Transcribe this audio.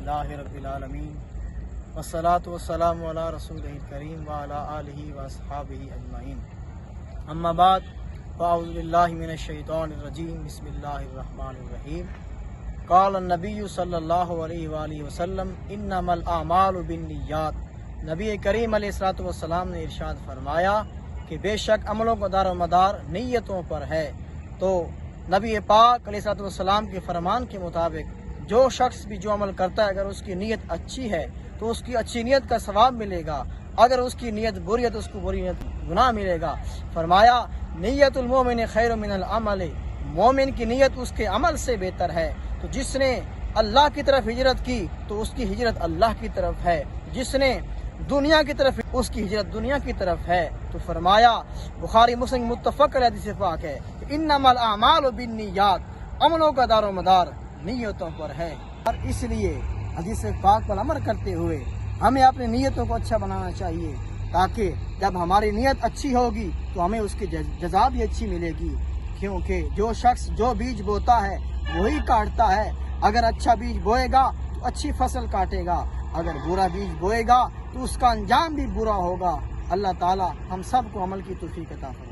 الحمدللہ رب العالمین والصلاة والسلام علی رسولہ الکریم وعلی آلہ واصحابہ اجمعین، اما بعد فاعوذ باللہ من الشیطان الرجیم، بسم اللہ الرحمن الرحیم۔ قال النبی صلی اللہ علیہ وآلہ وسلم انما الاعمال بالنیات، نبی کریم علیہ الصلوۃ والسلام نے ارشاد فرمایا کہ بے شک عملوں کا دار و مدار نیتوں پر ہے۔ تو نبی پاک علیہ الصلوۃ والسلام کے فرمان کے مطابق جو شخص بھی جو عمل کرتا ہے، اگر اس کی نیت اچھی ہے تو اس کی اچھی نیت کا ثواب ملے گا، اگر اس کی نیت بری ہے تو اس کو بری نیت گناہ ملے گا۔ فرمایا نیت المومن خیر من العمل، مومن کی نیت اس کے عمل سے بہتر ہے۔ تو جس نے اللہ کی طرف ہجرت کی تو اس کی ہجرت اللہ کی طرف ہے، جس نے دنیا کی طرف اس کی ہجرت دنیا کی طرف ہے۔ تو فرمایا بخاری مسلم متفق علیہ حدیث پاک ہے کہ انما الاعمال بالنیات، عملوں کا دار و مدار نیتوں پر ہے۔ اور اس لیے حدیث پاک پر عمل کرتے ہوئے ہمیں اپنی نیتوں کو اچھا بنانا چاہیے، تاکہ جب ہماری نیت اچھی ہوگی تو ہمیں اس کی جزا بھی اچھی ملے گی، کیونکہ جو شخص جو بیج بوتا ہے وہی کاٹتا ہے۔ اگر اچھا بیج بوئے گا تو اچھی فصل کاٹے گا، اگر برا بیج بوئے گا تو اس کا انجام بھی برا ہوگا۔ اللہ تعالی ہم سب کو عمل کی توفیق عطا فرمائے۔